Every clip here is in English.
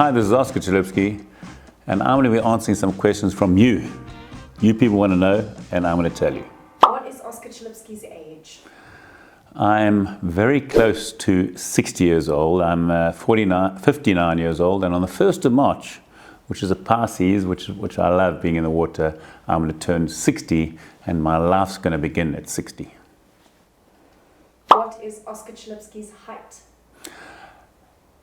Hi, this is Oscar Chalupsky, and I'm going to be answering some questions from you. You people want to know, and I'm going to tell you. What is Oscar Chalupsky's age? I'm very close to 60 years old. I'm 59 years old, and on the 1st of March, which is a Pisces, which I love being in the water, I'm going to turn 60, and my life's going to begin at 60. What is Oscar Chalupsky's height?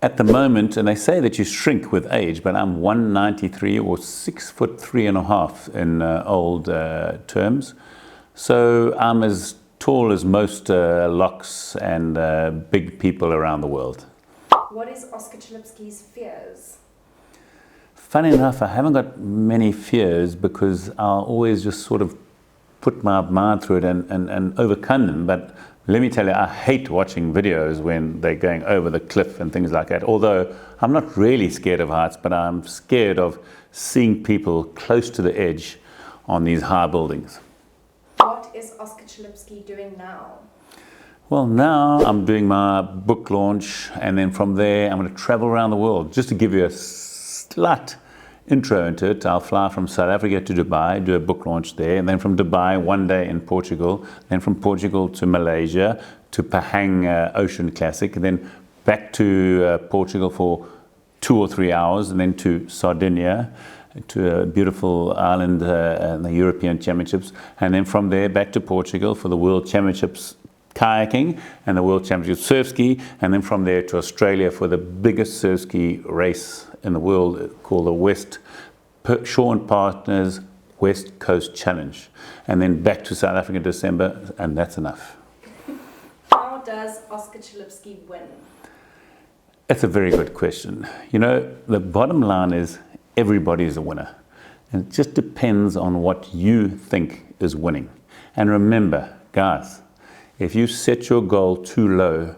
At the moment, and they say that you shrink with age, but I'm 193 or 6'3.5" in old terms. So I'm as tall as most locks and big people around the world. What is Oscar Chalupsky's fears? Funny enough, I haven't got many fears because I'll always just sort of put my mind through it and overcome them. But let me tell you, I hate watching videos when they're going over the cliff and things like that. Although I'm not really scared of heights, but I'm scared of seeing people close to the edge on these high buildings. What is Oscar Chalupsky doing now? Well, now I'm doing my book launch, and then from there I'm going to travel around the world. Just to give you a slight intro into it, I'll fly from South Africa to Dubai, do a book launch there, and then from Dubai one day in Portugal, then from Portugal to Malaysia, to Pahang Ocean Classic, and then back to Portugal for 2 or 3 hours, and then to Sardinia, to a beautiful island and the European Championships, and then from there back to Portugal for the World Championships kayaking and the World Championships surf ski, and then from there to Australia for the biggest surf ski race in the world called the West Shaw and Partners West Coast Challenge, and then back to South Africa in December, and that's enough. How does Oscar Chalupsky win? That's a very good question. You know, the bottom line is everybody is a winner, and it just depends on what you think is winning. And remember, guys, if you set your goal too low,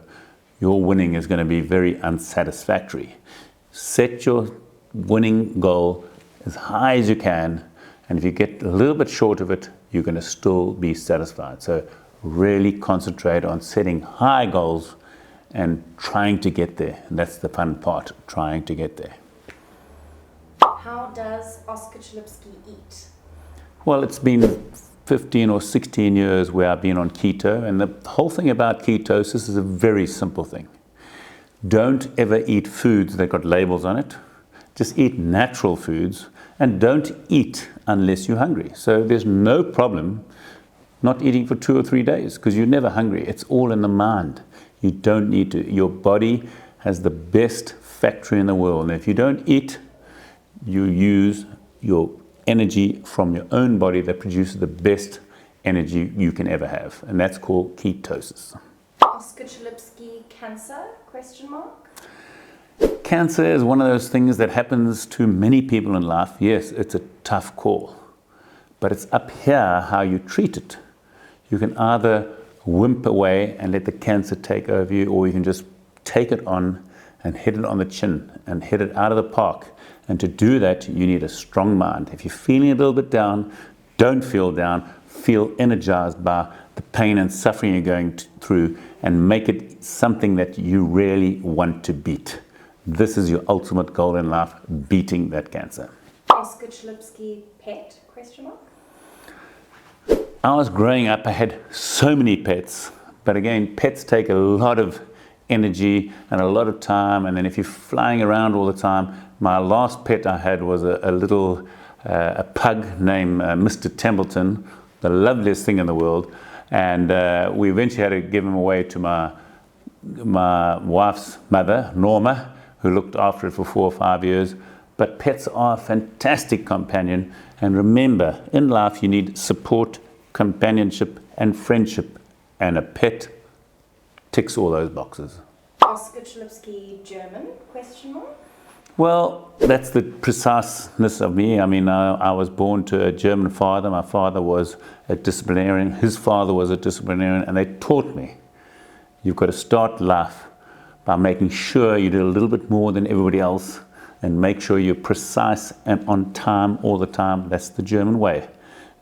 your winning is going to be very unsatisfactory. Set your winning goal as high as you can, and if you get a little bit short of it, you're going to still be satisfied. So really concentrate on setting high goals and trying to get there. And that's the fun part, trying to get there. How does Oscar Chalupsky eat? Well, it's been 15 or 16 years where I've been on keto, and the whole thing about ketosis is a very simple thing. Don't ever eat foods that got labels on it. Just eat natural foods, and don't eat unless you're hungry. So there's no problem not eating for 2 or 3 days because you're never hungry. It's all in the mind. You don't need to. Your body has the best factory in the world, and if you don't eat, you use your energy from your own body that produces the best energy you can ever have, and that's called ketosis. Oscar Chalupsky cancer? Question mark. Cancer is one of those things that happens to many people in life. Yes, it's a tough call, but it's up here how you treat it. You can either wimp away and let the cancer take over you, or you can just take it on and hit it on the chin and hit it out of the park. And to do that, you need a strong mind. If you're feeling a little bit down, don't feel down. Feel energized by the pain and suffering you're going through, and make it something that you really want to beat. This is your ultimate goal in life, beating that cancer. Oscar Chalupsky pet? Question mark. I was growing up, I had so many pets, but again, pets take a lot of energy and a lot of time, and then if you're flying around all the time, my last pet I had was a little pug named Mr. Templeton, the loveliest thing in the world, and we eventually had to give him away to my wife's mother, Norma, who looked after it for 4 or 5 years. But pets are a fantastic companion, and remember, in life you need support, companionship and friendship, and a pet ticks all those boxes. Oscar Chalupsky German? Question mark. Well, that's the preciseness of me. I mean, I was born to a German father. My father was a disciplinarian. His father was a disciplinarian, and they taught me you've got to start life by making sure you do a little bit more than everybody else, and make sure you're precise and on time all the time. That's the German way,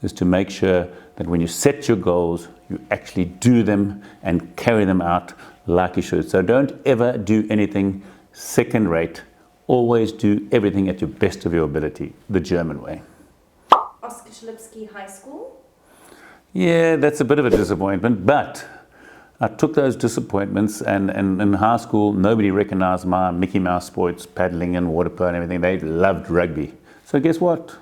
is to make sure that when you set your goals, you actually do them and carry them out like you should. So don't ever do anything second rate always do everything at your best of your ability, the German way. Oscar CHALUPSKY High School? Yeah, that's a bit of a disappointment, but I took those disappointments, and in high school, nobody recognized my Mickey Mouse sports, paddling and water polo and everything. They loved rugby. So guess what?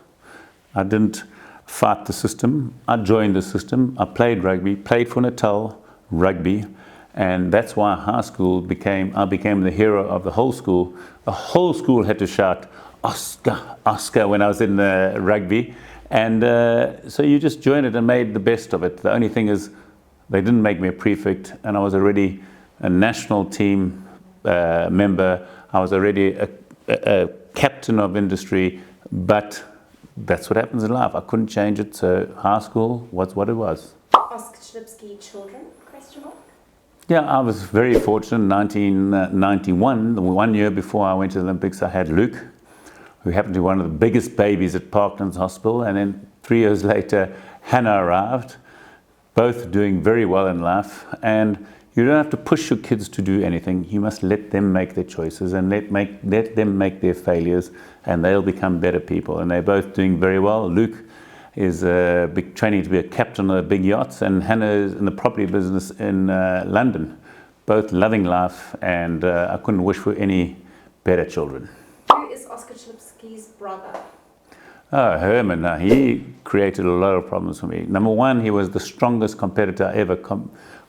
I didn't fight the system. I joined the system. I played rugby, played for Natal rugby, and that's why high school I became the hero of the whole school. The whole school had to shout, "Oscar, Oscar," when I was in the rugby. And so you just joined it and made the best of it. The only thing is, they didn't make me a prefect, and I was already a national team member. I was already a captain of industry, but that's what happens in life. I couldn't change it, so high school was what it was. Oscar CHALUPSKY children? Question mark. Yeah, I was very fortunate. In 1991, the 1 year before I went to the Olympics, I had Luke, who happened to be one of the biggest babies at Parklands Hospital, and then 3 years later, Hannah arrived, both doing very well in life. And you don't have to push your kids to do anything. You must let them make their choices and let them make their failures, and they'll become better people. And they're both doing very well. Luke is training to be a captain of big yachts, and Hannah is in the property business in London. Both loving life, and I couldn't wish for any better children. Who is Oscar CHALUPSKY's brother? Oh, Herman, he created a lot of problems for me. Number one, he was the strongest competitor I ever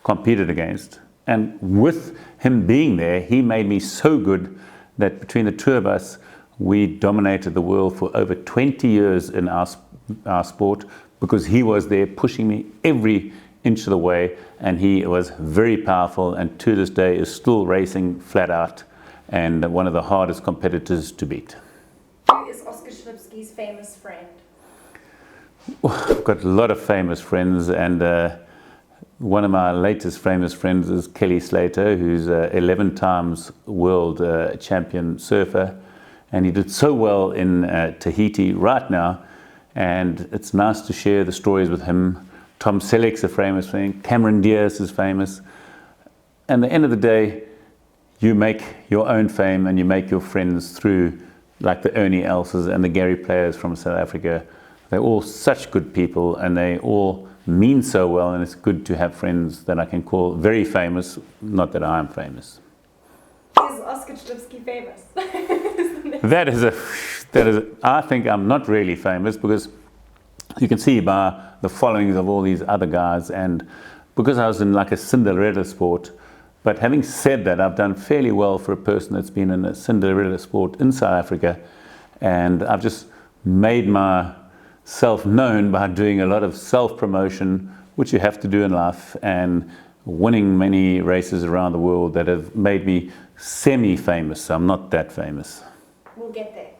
competed against. And with him being there, he made me so good that between the two of us, we dominated the world for over 20 years in our sport, because he was there pushing me every inch of the way, and he was very powerful, and to this day is still racing flat out, and one of the hardest competitors to beat. Who is Oscar CHALUPSKY's famous friend? I've got a lot of famous friends, and one of my latest famous friends is Kelly Slater, who's 11 times world champion surfer, and he did so well in Tahiti right now, and it's nice to share the stories with him. Tom Selleck's a famous friend, Cameron Diaz is famous, and at the end of the day, you make your own fame and you make your friends through, like the Ernie Elses and the Gary Players from South Africa. They're all such good people, and they all mean so well, and it's good to have friends that I can call very famous, not that I am famous. Is Oscar CHALUPSKY famous? That is I think I'm not really famous, because you can see by the followings of all these other guys, and because I was in like a Cinderella sport. But having said that, I've done fairly well for a person that's been in a Cinderella sport in South Africa, and I've just made myself known by doing a lot of self-promotion, which you have to do in life, and winning many races around the world that have made me semi-famous. I'm not that famous. We'll get there.